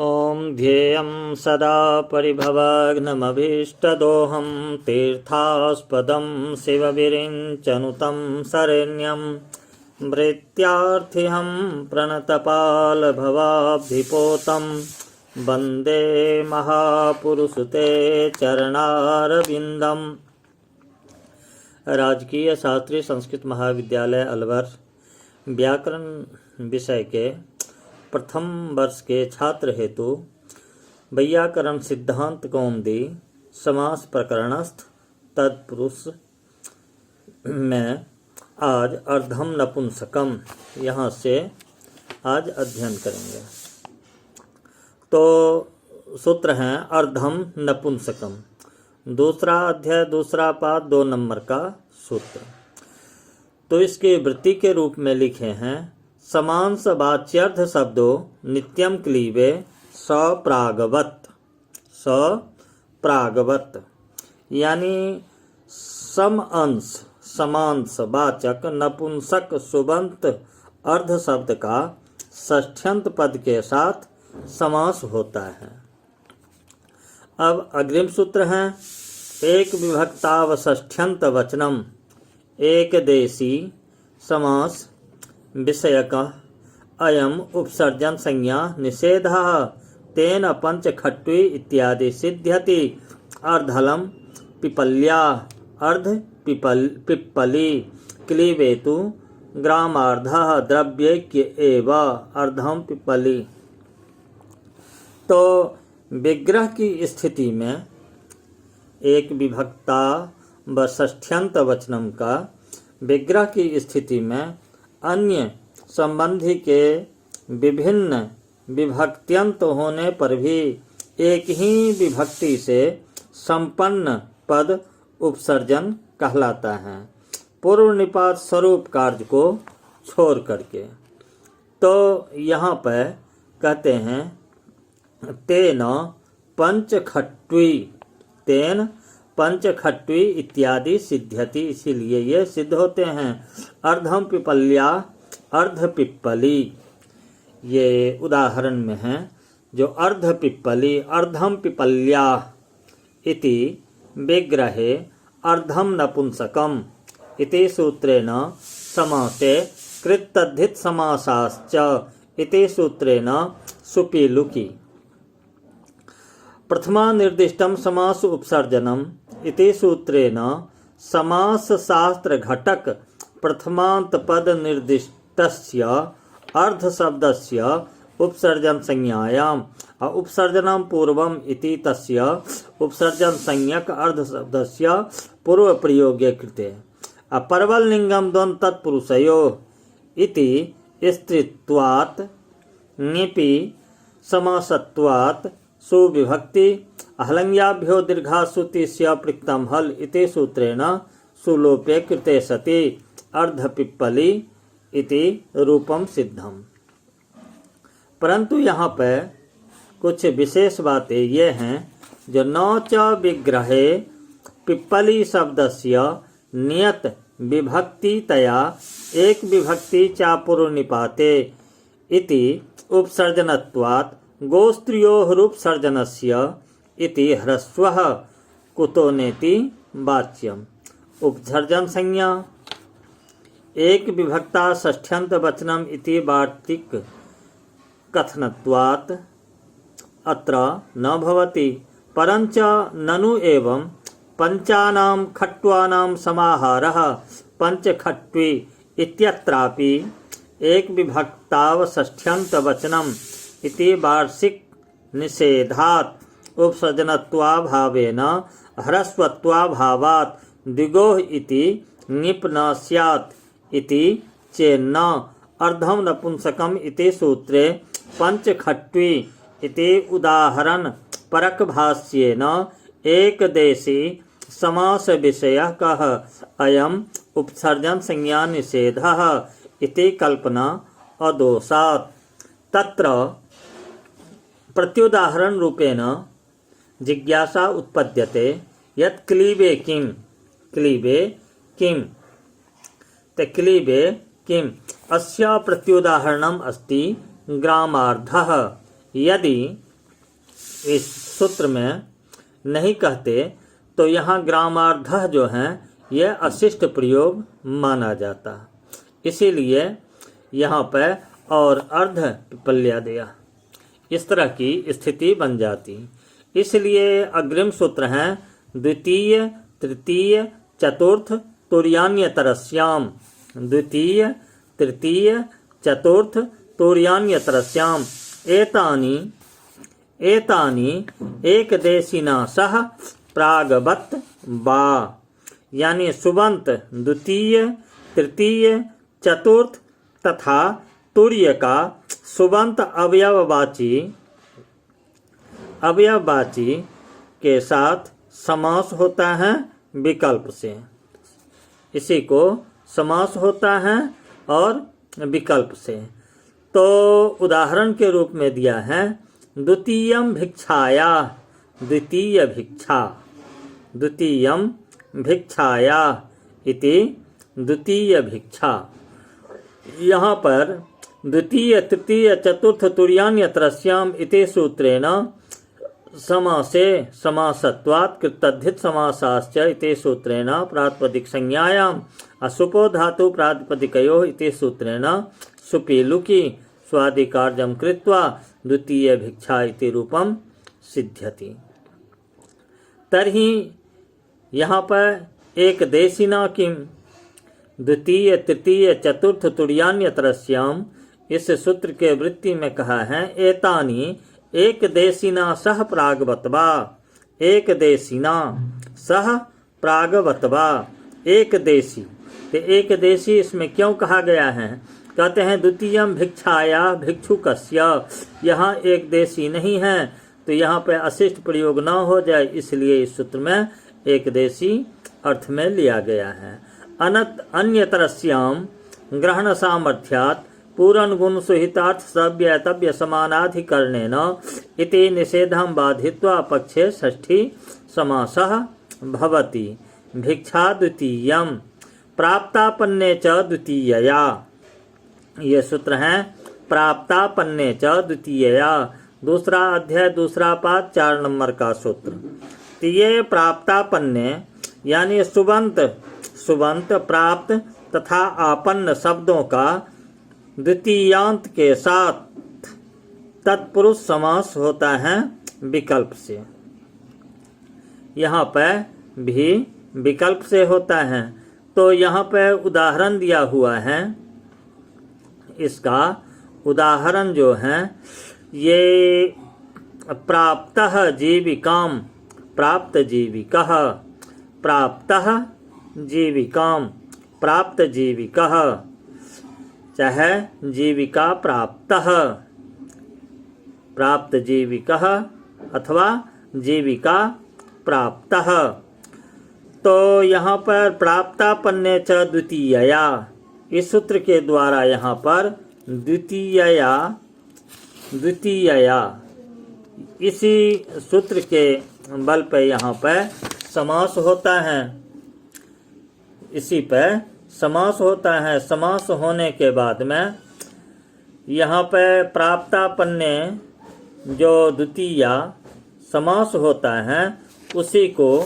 ॐ ध्येयं सदा परिभवग्नमभीष्टदोहं तीर्थास्पदं शिवविरिञ्चनुतं शरण्यं मृत्यार्थिहं प्रणतपालभवाब्धिपोतं वन्दे महापुरुषते चरणारविन्दम्। राजकीय शास्त्रीय संस्कृत महाविद्यालय अलवर व्याकरण विषय के प्रथम वर्ष के छात्र हेतु वैयाकरण सिद्धांत कौमुदी समास प्रकरणस्थ तत्पुरुष में आज अर्धम नपुंसकम यहाँ से आज अध्ययन करेंगे। तो सूत्र हैं अर्धम नपुंसकम, दूसरा अध्याय दूसरा पाद 2 नंबर का सूत्र। तो इसके वृत्ति के रूप में लिखे हैं समांस वाच्यर्थ शब्दों नित्यम क्लीबे सप्रागवत यानी सम अंश समांस वाचक नपुंसक सुबंत अर्ध शब्द का षष्ठ्यंत पद के साथ समास होता है। अब अग्रिम सूत्र हैं एक विभक्तावषष्ठ्यंत वचनम एक देशी समास विषयक अयम उपसर्जन संज्ञा निषेधः तेन पंच खट्वी इत्यादि सिद्ध्यति। अर्धलम पिपल्या अर्ध पिप्पली क्लीवेतु ग्रामार्धः द्रव्यैक्य एव अर्धम पिप्पली। तो विग्रह की स्थिति में एक विभक्ता व षष्ठ्यंत वचनम का विग्रह की स्थिति में अन्य संबंधी के विभिन्न विभक्त्यंत होने पर भी एक ही विभक्ति से संपन्न पद उपसर्जन कहलाता है, पूर्व निपात स्वरूप कार्य को छोड़ करके। तो यहाँ पर कहते हैं तेन पंचखट्वी इत्यादि सिद्ध्यति, इसीलिए ये सिद्ध होते हैं। अर्धम पिपल्या अर्ध पिप्पली, ये उदाहरण में है जो अर्ध पिप्पली अर्धम पिपल्या इति विग्रहे अर्धम नपुंसकम इति सूत्रेण समासे कृतद्धित समासाश्च इति सूत्रेण सुपीलुकी। प्रथमा निर्दिष्टम समास उपसर्जनम इति सूत्रेण समास शास्त्र घटक प्रथमांत पद निर्दिष्टस्य अर्ध शब्दस्य उपसर्जन संज्ञायाम उपसर्जनम पूर्वम इति तस्य उपसर्जन संज्ञक अर्ध शब्दस्य पूर्व प्रयोगे कृते। परवल लिंगम द्वंद तत्पुरुषयो इति स्त्रीत्वात् ङिपि समासत्वात् सुविभक्ति हलंग्याभ्यो दीर्घासुतिस्य पृक्तम हल इति सूत्रेण सुलोपे कृते सति अर्धपिप्पली इति रूपम सिद्धम। परंतु यहाँ पर कुछ विशेष बातें ये हैं जो न च विग्रहे पिप्पली शब्दस्य नियत विभक्तितया एक विभक्ति चा पूर्व निपाते इति उपसर्जनत्वात् गोस्त्रियोरुपसर्जनस्य इति ह्रस्वः कुतो नेति वाच्यम्। उपसर्जन संज्ञा एक विभक्ता षष्ठ्यंत वचनम इति वार्तिक कथनत्वात् अत्र न भवति, परंच ननु एवं पंचानां खट्वानां समाहारः पंचखट्वी इत्यत्रापि एक विभक्तावषष्ठ्यंत वचनम इति वार्षिक निषेधात् उपसर्जनत्वाभावेन ह्रस्वत्वाभावात् द्विगोः इति ङिप न स्यात् इति चेन्न अर्धम नपुंसकम इति सूत्रे पंचखट्वी इति उदाहरण परक भाष्येन एकदेशी समास विषयकः अयम उपसर्जन संज्ञा निषेधः इति कल्पना अदोषात्। तत्र प्रत्युदाहरण रूपेण जिज्ञासा उत्पद्यते यत् क्लीबे किम अस्य प्रत्युदाहरणम् अस्ति ग्रामार्धः। यदि इस सूत्र में नहीं कहते तो यहाँ ग्रामार्धः जो है यह अशिष्ट प्रयोग माना जाता, इसीलिए यहाँ पर और अर्ध पिपल्या दिया, इस तरह की स्थिति बन जाती। इसलिए अग्रिम सूत्र हैं द्वितीय तृतीय चतुर्थ तुर्यान्यतरस्याम, द्वितीय तृतीय चतुर्थ तुर्यान्यतरस्याम एतानि एकदेशिना सह प्रागवत बा, यानी सुबंत द्वितीय तृतीय चतुर्थ तथा तुर्य का सुबंत अवयववाची के साथ समास होता है विकल्प से, इसी को समास होता है और विकल्प से। तो उदाहरण के रूप में दिया है द्वितीयम भिक्षाया, द्वितीय भिक्षा, द्वितीयम भिक्षाया इति द्वितीय भिक्षा। यहाँ पर द्वितीय तृतीय चतुर्थ तुर्यान्यतरस्याम इति सूत्रेण समासे समासत्वात् कृतद्धित समासाश्च इति सूत्रेण प्रातिपदिक संज्ञायाम् असुपो धातु प्रातिपदिकयोः इति सूत्रेण सुपि लुकि स्वादिकार्यं कृत्वा द्वितीय भिक्षा इति रूपम सिद्ध्यति। तर्हि यहाँ पर एक देशिना किम, द्वितीय तृतीय चतुर्थ तुर्यान्यतरस्याम, इस सूत्र के वृत्ति में कहा है एतानि एक देशिना सह प्रागवतवा, एक देशिना सह प्रागवतवा, एक देशी। तो एक देशी इसमें क्यों कहा गया है? कहते हैं द्वितीयम भिक्षाया भिक्षुकस्य, यहाँ एक देशी नहीं है तो यहाँ पे अशिष्ट प्रयोग न हो जाए, इसलिए इस सूत्र में एक देशी अर्थ में लिया गया है। अन्यतरस्याम ग्रहण सामर्थ्यात् पूर्ण गुण सुहितार्थ सव्यतव्य समानाधिकरणेन इति निषेधं बाधित्वा पक्षे षष्ठी समासः भवति। भिक्षा द्वितीयम प्राप्तापन्ने च द्वितीयया, ये सूत्र हैं प्राप्तापन्ने च द्वितीयया, दूसरा अध्याय दूसरा पाद 4 नंबर का सूत्र। तो ये प्राप्तापन्ने यानी सुबंत प्राप्त तथा आपन्न शब्दों का द्वितीयांत के साथ तत्पुरुष समास होता है विकल्प से। यहाँ पर भी विकल्प से होता है। तो यहाँ पर उदाहरण दिया हुआ है, इसका उदाहरण जो है ये प्राप्तः जीविकाम, प्राप्त जीविकः, प्राप्तः जीविकाम, प्राप्त जीविकः, चाहे जीविका प्राप्तः, प्राप्त जीविकः अथवा जीविका प्राप्तः। तो यहाँ पर प्राप्तापन्ने च द्वितीयया, इस सूत्र के द्वारा यहाँ पर द्वितीयया इसी सूत्र के बल पे यहाँ पर समास होता है, इसी पर समास होता है। समास होने के बाद में यहाँ पर प्राप्तापन्ने जो द्वितीया समास होता है उसी को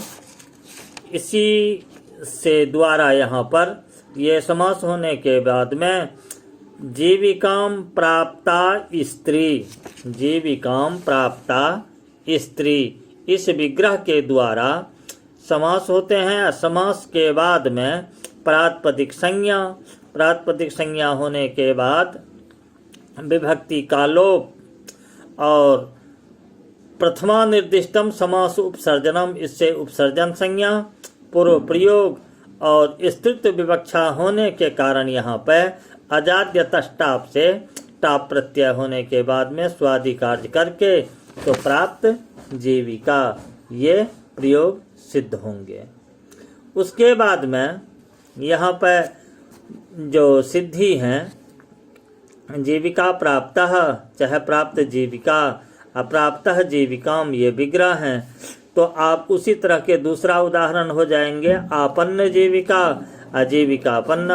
इसी से द्वारा यहाँ पर ये समास होने के बाद में जीविकाम प्राप्ता स्त्री, जीविकाम प्राप्ता स्त्री, इस विग्रह के द्वारा समास होते हैं। समास के बाद में प्रातिपदिक संज्ञा होने के बाद विभक्ति का लोप और प्रथमा निर्दिष्टम समास उपसर्जनम, इससे उपसर्जन संज्ञा पूर्व प्रयोग और स्त्रीत्व विवक्षा होने के कारण यहाँ पर अजाद्य तष्टाप से टाप प्रत्यय होने के बाद में स्वादि कार्य करके तो प्राप्त जीविका, ये प्रयोग सिद्ध होंगे। उसके बाद में यहाँ पर जो सिद्धि हैं जीविका प्राप्तः, चाहे प्राप्त जीविका, अप्राप्तः जीविकाम, ये विग्रह हैं। तो आप उसी तरह के दूसरा उदाहरण हो जाएंगे आपन्न जीविका अजीविकापन्न।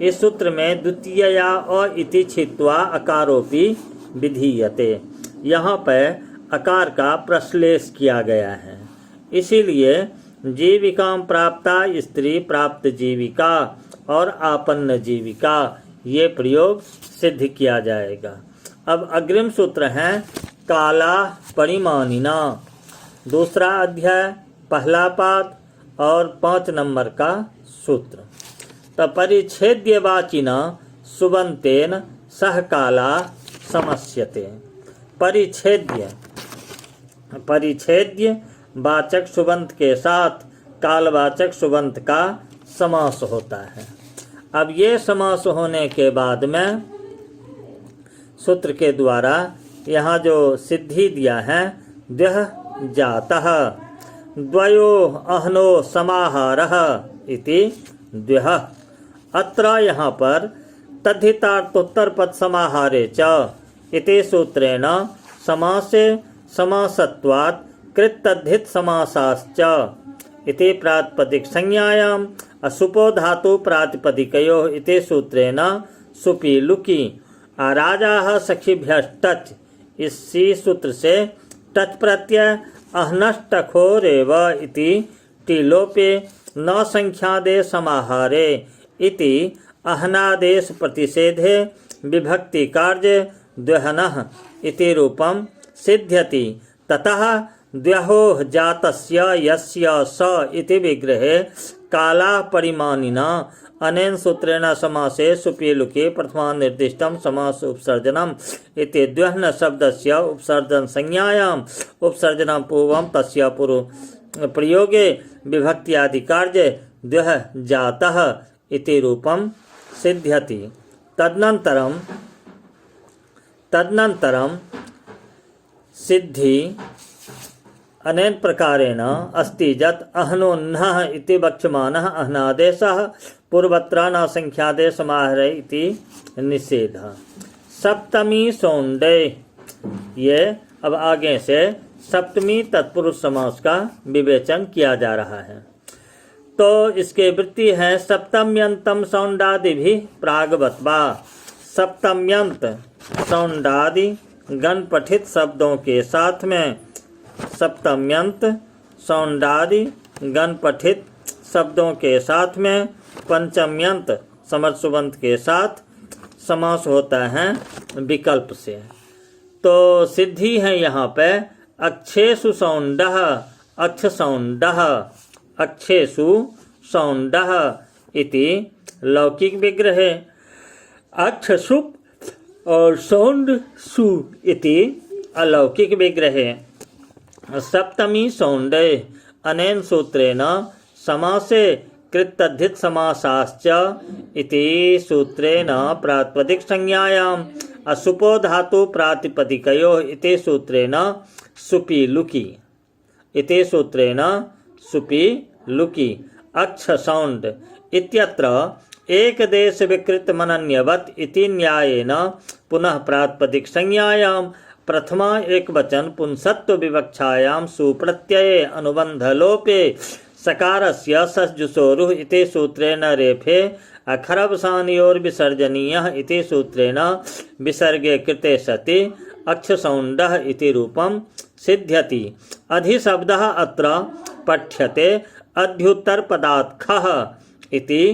इस सूत्र में द्वितीयया अ इति छित्वा अकारोपि विधीयते, यहाँ पर अकार का प्रश्लेष किया गया है। इसीलिए जीविकां प्राप्ता स्त्री प्राप्त जीविका और आपन्न जीविका ये प्रयोग सिद्ध किया जाएगा। अब अग्रिम सूत्र है काला परिमानिना, दूसरा अध्याय, पहला पाद और 5 नंबर का सूत्र। तो परिच्छेद्यवाचिना सुबंतेन सह काला समस्यते। परिच्छेद्य वाचक सुबंत के साथ कालवाचक सुबंत का समास होता है। अब ये समास होने के बाद में सूत्र के द्वारा यहाँ जो सिद्धि दिया है द्वह जातः द्वयो अहनो समाहारः इति द्वह। अत्र यहाँ पर तद्धितार्थोत्तर पद समाहारे च इति सूत्रेण समासे समासत्वात् कृत्तद्धित समासाश्च इति प्रातिपदिक संज्ञायाम् असुपो धातु प्रातिपदिकयोः इति सूत्रेण सुपी लुकी आराजाः सखिभ्यश्टच। इसी सूत्र से टच प्रत्यय अहनष्टखोरेव इति टिलोपे न संख्यादे समाहारे इति अहनादेश प्रतिषेधे विभक्ति कार्य द्वहनः इति रूपम सिद्ध्यति। ततः द्वयो जातस्य यस्य स इति विग्रहे काला परिमानिना अनेन सूत्रेण समासे सुपीलुके प्रथमानिर्दिष्टं समास उपसर्जनम् इति द्वहन शब्दस्य उपसर्जन संज्ञायाम् उपसर्जनं पूर्वं तस्य पूर्व प्रयोगे विभक्ति आदि कार्य द्वह जातः इति रूपं सिद्ध्यति। तदनन्तरं सिद्धि अनेन प्रकारेण अस्ति यत् अहनोन्नः इति वक्ष्यमानः अहनादेशः पूर्वत्र न संख्यादे समाहारे इति निषेधः। सप्तमी सौंडे, ये अब आगे से सप्तमी तत्पुरुष समास का विवेचन किया जा रहा है। तो इसके वृत्ति है सप्तम्यंतम सौंडादि भी प्रागवत्वा। सप्तम्यंत सौंडादि गण पठित शब्दों के साथ में, सप्तम्यंत सौंडादि गण पठित शब्दों के साथ में पंचम्यंत समर्थ सुबंत के साथ समास होता है विकल्प से। तो सिद्धि है यहाँ पे अक्षेषु सौंडः अक्ष सौंडः अक्षेषु सौंडः इति लौकिक विग्रह, अक्षसुप और सौंड सु इति अलौकिक विग्रह। सप्तमी सौंडे अनेन सूत्रेण समासे कृत्तद्धित समासाश्च इति सूत्रेण प्रातिपदिक संज्ञायाम् असुपो धातु प्रातिपदिकयोः इति सूत्रेण सुपी लुकी इति सूत्रेण सुपी लुकी अक्ष सौंड इत्यत्र एक देश विकृत मनन्यवत इति न्यायेन पुनः प्रातिपदिक संज्ञायाम् प्रथमा एक वचन पुंसत्व विवक्षायां सुप्रत्यये अनुबंध लोपे सकारस्य सज्जुसोरुः इति सूत्रेण रेफे अखरवसानयोर विसर्जनीयः इति सूत्रेण विसर्गे कृते सति अक्षसौंडः इति रूपं सिद्ध्यति। अधिशब्दः अत्र पठ्यते अध्युत्तरपदात् खः इति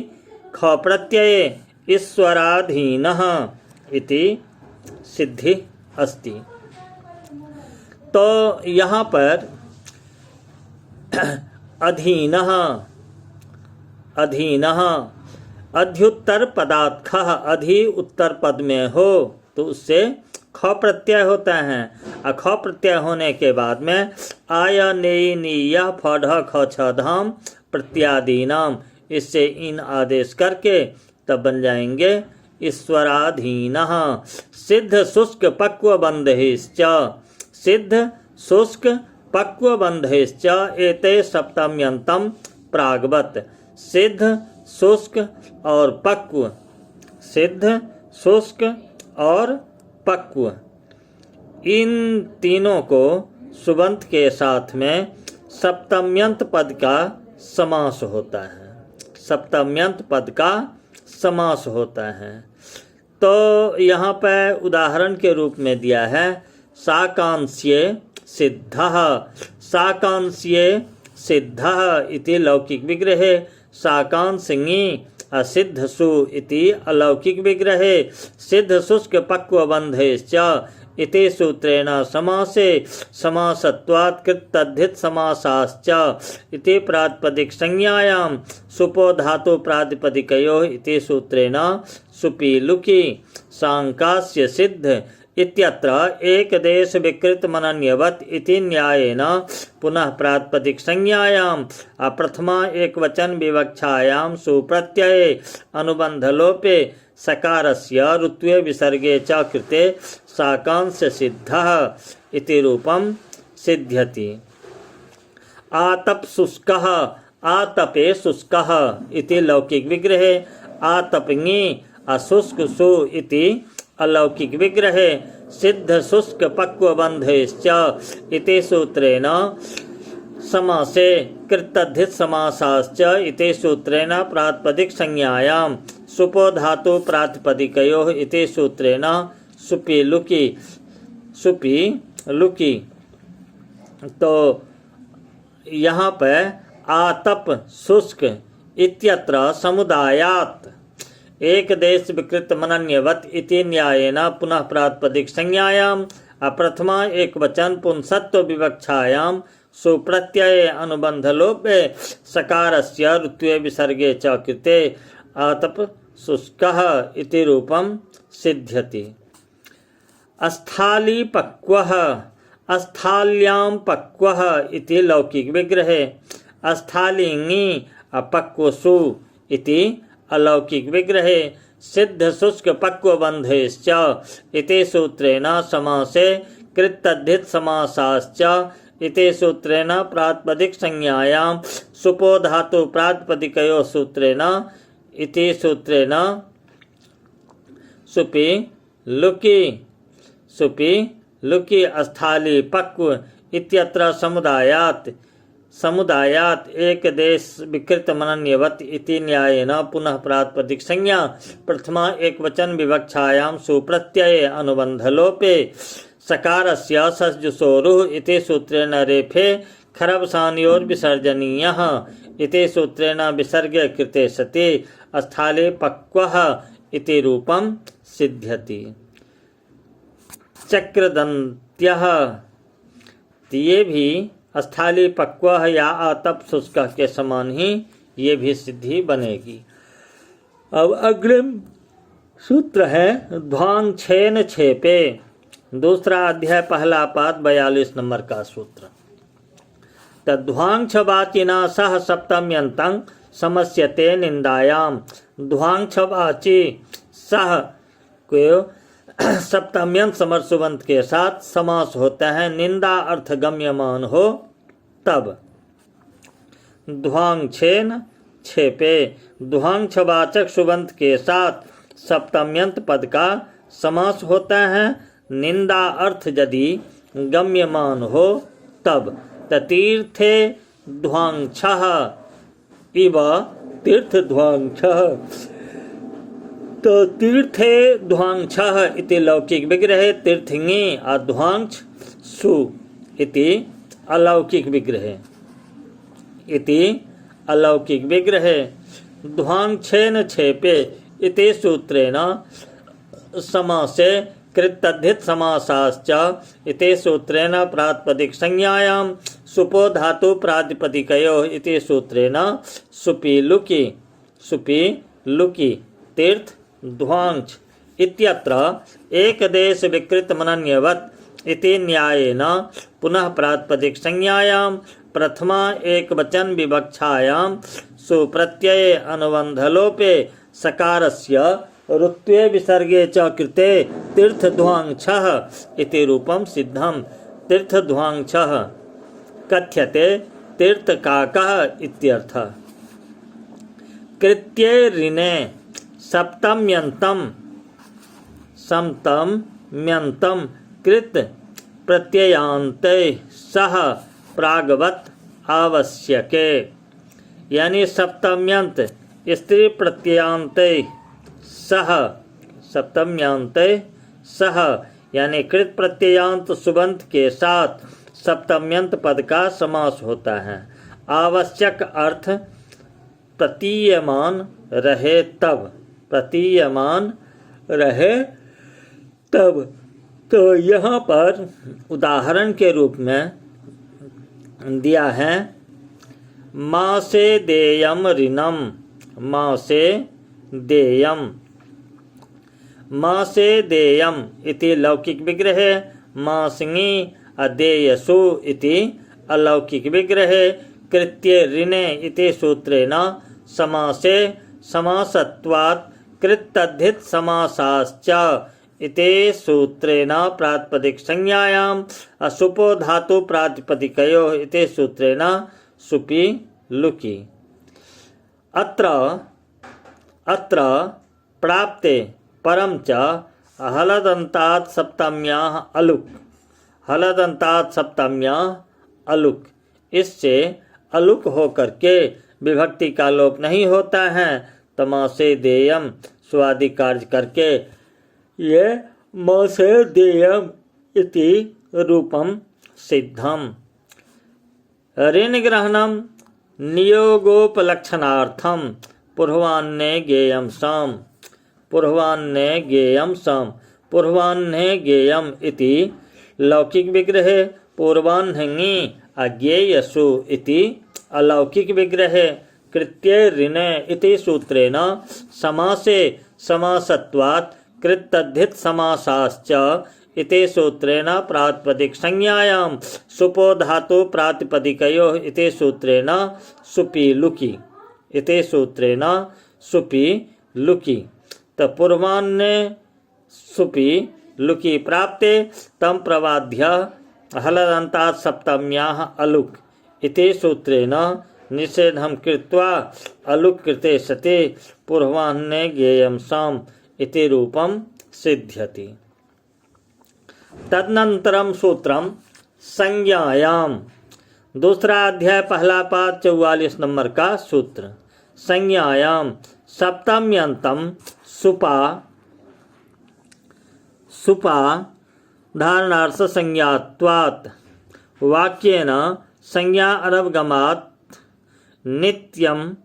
ख प्रत्यये ईश्वराधीनः इति सिद्धि अस्ति। तो यहाँ पर अधीनः अधीनः अध्युत्तर पदात् खः अधि उत्तर पद में हो तो उससे ख प्रत्यय होता है। ख प्रत्यय होने के बाद में आय नेय नीय फढ़ ख छ धाम प्रत्यादीनाम, इससे इन आदेश करके तब बन जाएंगे ईश्वराधीनः। सिद्ध शुष्क पक्व बंधेश्च, सिद्ध शुष्क पक्व बंधेश्च एते सप्तम्यंतम प्रागवत। सिद्ध शुष्क और पक्व, सिद्ध शुष्क और पक्व, इन तीनों को सुबंत के साथ में सप्तम्यंत पद का समास होता है। सप्तम्यंत पद का समास होता है। तो यहाँ पर उदाहरण के रूप में दिया है साकांस्ये सिद्धः साकांस्ये सिद्धः इति लौकिक विग्रहे साकांसिङि असिद्धसु इति अलौकिक विग्रहे सिद्ध शुष्क पक्वबन्धेश्च इति सूत्रेण समासे समासत्वात् कृत्तद्धित समासाश्च इति प्रातिपदिक संज्ञायां सुपो धातु प्रातिपदिकयोः इति सूत्रेण सुपि लुकि सांकास्य सिद्ध इत्यत्र एकदेश विकृत मनन्यवत इति न्यायेन पुनः प्रातिपदिक संज्ञायां अप्रथमा एकवचन विवक्षायां सुप्रत्यये अनुबंधलोपे सकारस्य ऋत्वे विसर्गे च कृते साकांस्य सिद्धः इति रूपं सिद्ध्यति। आतप शुष्कः आतपे शुष्कः इति लौकिक विग्रहे आतपङि अशुष्क सु इति अलौकिक विग्रहे सिद्ध शुष्क पक्वबन्धेश्च इति सूत्रेण समासे कृतद्धित समासाश्च इति सूत्रेण प्रातिपदिक संज्ञायां सुपो धातु प्रातिपदिकयोः इति सूत्रेण सुपि लुकि। तो यहाँ पर आतप शुष्क इत्यत्र समुदायात् एक देश विकृत मनन्यवत इति न्यायेन पुनः प्रातिपदिक संज्ञायां अप्रथमा एकवचन पुंसत्व विवक्षायां सुप्रत्यये अनुबंधलोपे सकारस्य ऋत्वे विसर्गे च कृते आतप शुष्कः इति रूपं सिद्ध्यति। अस्थाली पक्वः अस्थाल्यां पक्वः इति लौकिक विग्रहे अस्थालिङि अपक्वसु इति अलौकिक विग्रहे सिद्ध शुष्क पक्वबन्धेश्च इति सूत्रेण समासे कृतद्धित समासाश्च इति सूत्रेण प्रातिपदिक संज्ञायां सुपो धातु प्रातिपदिकयोः सूत्रेण इति सूत्रेण सुपि लुकि अस्थाली पक्व इत्यत्र समुदायात् एक देश विकृत मनन्यवत इति न्यायेन पुनः प्रातिपदिक संज्ञा प्रथमा एकवचन विवक्षायां सुप्रत्यये अनुबंधलोपे सकारस्य सज्जुसोरुः इति सूत्रेण रेफे खरवसानयोर्विसर्जनीयः इति सूत्रेण विसर्गे कृते सति अस्थाले पक्वः इति रूपं सिद्ध्यति। चक्रदंत्यः ये भी अस्थाली पक्वः या आतप शुष्क के समान ही ये भी सिद्धि बनेगी। अब अग्रिम सूत्र है ध्वांग छेन छेपे, दूसरा अध्याय पहला पाद 42 नंबर का सूत्र। तद्ध्वांग छवाचिना सह सप्तम्यंतं समस्यते निंदायाम। ध्वांग छवाची सह को सप्तम्यंत समरसुबंत के साथ समास होता है, निंदा अर्थ गम्यमान हो तब। ध्वांग छेन छेपे, ध्वांग छवाचक सुबंत के साथ सप्तम्यंत पद का समास होता है, निंदा अर्थ यदि गम्यमान हो तब। तीर्थे ध्वांग छः इव तीर्थ ध्वांग छः। तो तीर्थे ध्वांग छः इति लौकिक विग्रहे तीर्थिङि अध्वांग सु इति अलौकिक विग्रहे ध्वांग छेन छेपे इति सूत्रेण समासे कृतद्धित समासाश्च इति सूत्रेण प्रातिपदिक संज्ञायां सुपो धातु प्रातिपदिकयोः इति सूत्रेण सुपि लुकि तीर्थ ध्वांग इत्यत्र एकदेश विकृत मनन्यवत इति न्यायेन पुनः प्रातिपदिक संज्ञायां प्रथमा एकवचन विवक्षायां सुप्रत्यये अनुबंधलोपे सकारस्य ऋत्वे विसर्गे च कृते तीर्थध्वांग छः इति रूपं सिद्धं। तीर्थध्वांग छः कथ्यते तीर्थकाकः इत्यर्थः। कृत्ये ऋणे सप्तम्यन्तं कृत प्रत्ययान्ते सह प्रागवत आवश्यके, यानी सप्तम्यंत स्त्री प्रत्ययांते सह यानी कृत प्रत्ययांत सुबंत के साथ सप्तम्यंत पद का समास होता है। आवश्यक अर्थ प्रतीयमान रहे तब, प्रतीयमान रहे तब। तो यहाँ पर उदाहरण के रूप में दिया है माँ से देयम ऋणम, माँ से देयम, माँ से देयम इति लौकिक विग्रह, माँ सिंगी अदेयसु इति अलौकिक विग्रह, कृत्ये ऋणे इति सूत्रेण समासे समासत्वात् कृत्तद्धित समासाश्च इति सूत्रेण प्रातिपदिक संज्ञायाम् असुपो धातु प्रातिपदिकयोः इति सूत्रेण सुपि लुकि। अत्र प्राप्ते परम च हलदन्तात् सप्तम्याः अलुक, हलदन्तात् सप्तम्याः अलुक, इससे अलुक होकर के विभक्ति का लोप नहीं होता है। तमासे देयम स्वादि कार्य करके ये मासे देयम इति रूपम सिद्धम। ऋण ग्रहणम नियोगोपलक्षणार्थम पूर्वान्ने गेयम सम, पूर्वान्ने गेयम सम, पूर्वान्ने गेयम इति लौकिक विग्रह, पूर्वाह्नि अज्ञेयसु इति अलौकिक विग्रह, कृत्ये ऋणे इति सूत्रेण समासे समासत्वात् कृत्तद्धित समासाश्च इति सूत्रेण प्रातिपदिक संज्ञायां सुपो धातु प्रातिपदिकयोः इति सूत्रेण सुपि लुकि, इति सूत्रेण सुपि लुकि। तो पूर्वान्ने सुपि लुकि प्राप्ते तम प्रवाद्य हलदन्तात् सप्तम्याः अलुक इति सूत्रेण निषेधं कृत्वा अलुक कृते सति पूर्वाह्ने गेयम सम इति रूपम सिद्ध्यति। तदनंतरम सूत्रम संज्ञायाम, दूसरा अध्याय पहला पाद 44 नंबर का सूत्र। संज्ञायाम सप्तम्यंतम सुपा, सुपा धारणार्थ संज्ञात्वात् वाक्येन संज्ञा अनवगमात् नित्यम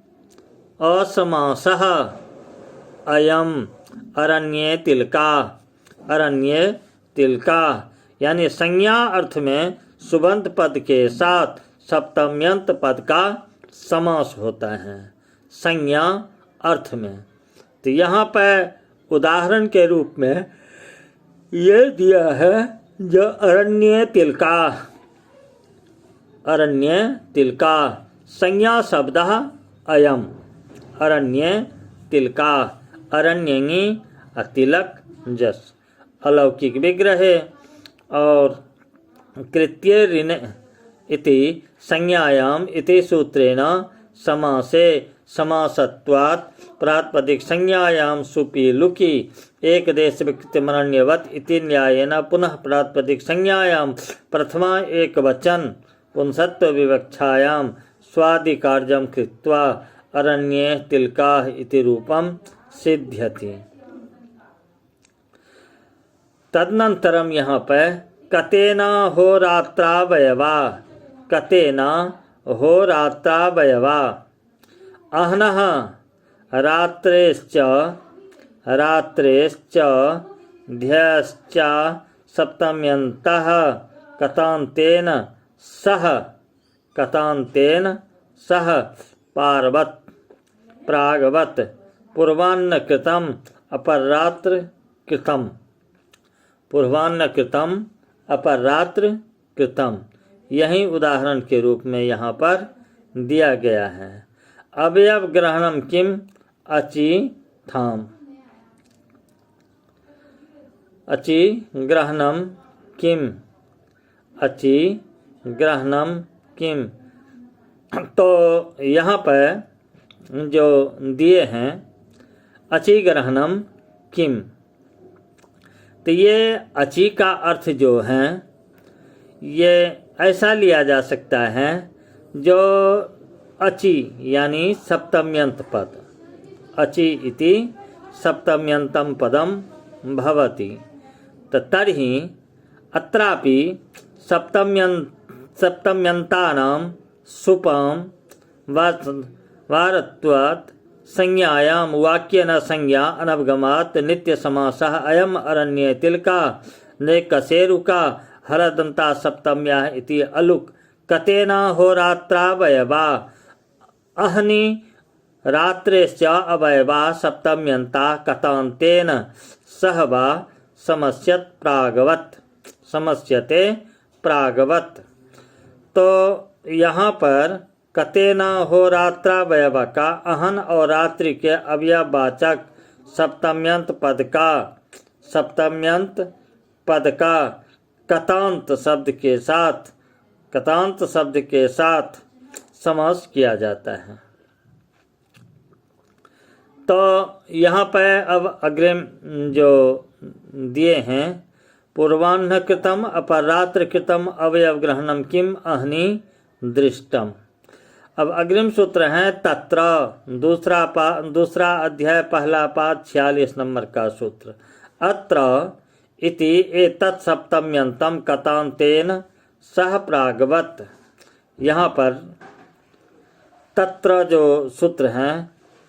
असमासः अयम अरण्ये तिलका, अरण्ये तिलका, यानी संज्ञा अर्थ में सुबंत पद के साथ सप्तम्यंत पद का समास होता है संज्ञा अर्थ में। तो यहाँ पर उदाहरण के रूप में ये दिया है जो अरण्ये तिलका, अरण्ये तिलका, संज्ञा शब्द अयम, अरण्ये तिलका, अरण्यंगी तिलक जस, अलौकिक विग्रह। और कृत्ये ऋण इति संज्ञायाम इति सूत्रेण समासे समासत्वात् प्रातिपदिक संज्ञायाम सुपि लुकि एक देश विकृतिमरण्यवत् इति न्यायेन पुनः प्रातिपदिक संज्ञायाम प्रथमा एक वचन पुंसत्व विवक्षायाम स्वादि कार्यम कृत्वा अरण्ये तिलका इति रूपम सिद्ध्यति। तदनंतरम यहाँ पर कतेना होरात्रावयवा, कतेना होरात्रावयवा अहनः रात्रेश्च, रात्रेश्च ध्यश्च सप्तम्यन्तः कतान्तेन सह, कतान्तेन सह पार्वत प्रागवत पूर्वान्न कृतम अपरात्र कृतम, पूर्वान्न कृतम अपरात्र कृतम, यही उदाहरण के रूप में यहाँ पर दिया गया है। अवयव ग्रहणम किम अचि थाम, अचि ग्रहणम किम, अचि ग्रहणम किम। तो यहाँ पर जो दिए हैं अचि ग्रहणम किम, तो ये अचि का अर्थ जो है ये ऐसा लिया जा सकता है जो अचि यानी सप्तम्यंत पद, अचि इति सप्तम्यंतम पदम भवति। तर्हि अत्रापि सप्तम्यन्तानां सुपं वारत्वात् संज्ञायां वाक्येन संज्ञा अनवगमात् नित्यसमासः अयम् अरण्ये तिलका नेकशेरुका हरदन्ता सप्तम्याः इति अलुक कतेन होरात्रावयवा अहनि रात्रेश्च अवयवा सप्तम्यन्ता कतान्तेन सह वा समस्यते प्रागवत। तो यहाँ पर कतेन होरात्रावयव का अहन और रात्रि के अवयववाचक सप्तम्यंत पद का कतांत शब्द के साथ समास किया जाता है। तो यहाँ पर अब अग्रिम जो दिए हैं, पूर्वाह्न कृतम अपरात्र कृतम अवयव ग्रहणम किम अहनि दृष्टम। अब अग्रिम सूत्र है तत्र, दूसरा अध्याय पहला पाद 46 नंबर का सूत्र। अत्र इति एतत् सप्तम्यंतम कतांतेन सह प्रागवत। यहाँ पर तत्र जो सूत्र है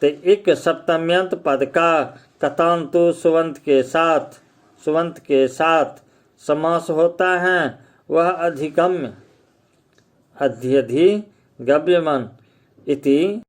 तो एक सप्तम्यंत पद का कतांतु सुवंत के साथ समास होता है। वह अधिगम्य अध्यधि गव्यमन इति